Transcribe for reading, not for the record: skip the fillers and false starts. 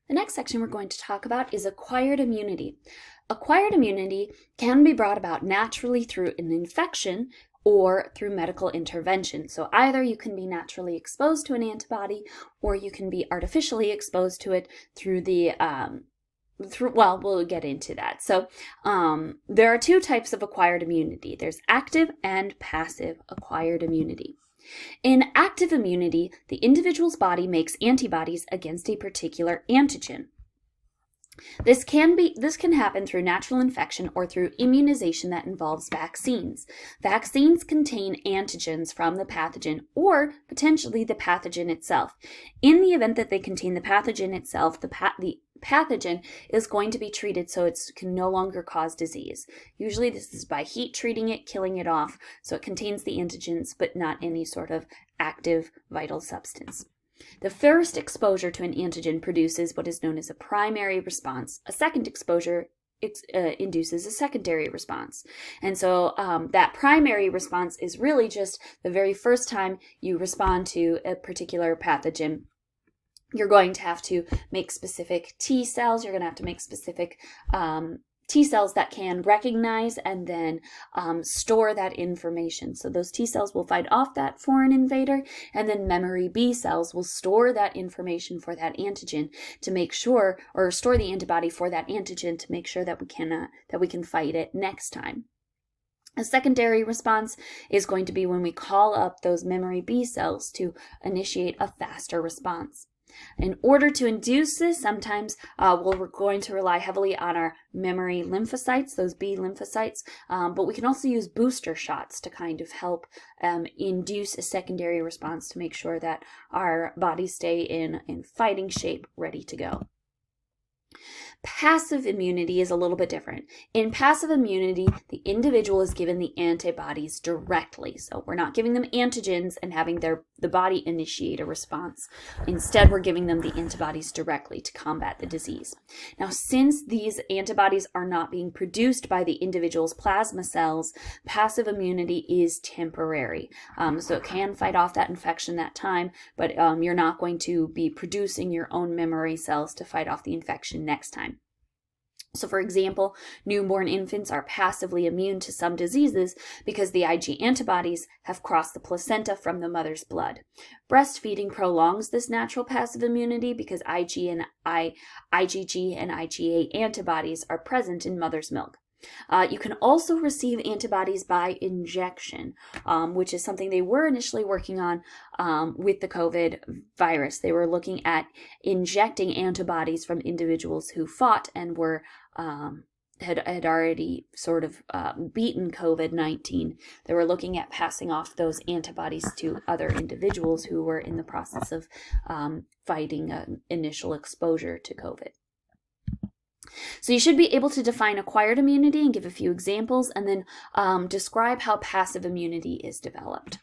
The next section we're going to talk about is acquired immunity. Acquired immunity can be brought about naturally through an infection or through medical intervention. So either you can be naturally exposed to an antibody or you can be artificially exposed to it through we'll get into that. So there are two types of acquired immunity. There's active and passive acquired immunity. In active immunity, the individual's body makes antibodies against a particular antigen. This can happen through natural infection or through immunization that involves vaccines. Vaccines contain antigens from the pathogen or potentially the pathogen itself. In the event that they contain the pathogen itself, the pathogen is going to be treated so it can no longer cause disease. Usually this is by heat treating it, killing it off, so it contains the antigens but not any sort of active vital substance. The first exposure to an antigen produces what is known as a primary response. A second exposure induces a secondary response. And so that primary response is really just the very first time you respond to a particular pathogen. You're going to have to make specific T cells. You're going to have to make specific T cells that can recognize and then store that information. So those T cells will fight off that foreign invader, and then memory B cells will store that information for that antigen to make sure, or store the antibody for that antigen to make sure that we can fight it next time. A secondary response is going to be when we call up those memory B cells to initiate a faster response. In order to induce this, sometimes we're going to rely heavily on our memory lymphocytes, those B lymphocytes, but we can also use booster shots to kind of help induce a secondary response to make sure that our bodies stay in fighting shape, ready to go. Passive immunity is a little bit different. In passive immunity, the individual is given the antibodies directly. So we're not giving them antigens and having the body initiate a response. Instead, we're giving them the antibodies directly to combat the disease. Now, since these antibodies are not being produced by the individual's plasma cells, passive immunity is temporary. So it can fight off that infection that time, but you're not going to be producing your own memory cells to fight off the infection next time. So for example, newborn infants are passively immune to some diseases because the Ig antibodies have crossed the placenta from the mother's blood. Breastfeeding prolongs this natural passive immunity because IgG and IgA antibodies are present in mother's milk. You can also receive antibodies by injection, which is something they were initially working on with the COVID virus. They were looking at injecting antibodies from individuals who fought and were had already sort of beaten COVID-19. They were looking at passing off those antibodies to other individuals who were in the process of fighting initial exposure to COVID. So you should be able to define acquired immunity and give a few examples, and then describe how passive immunity is developed.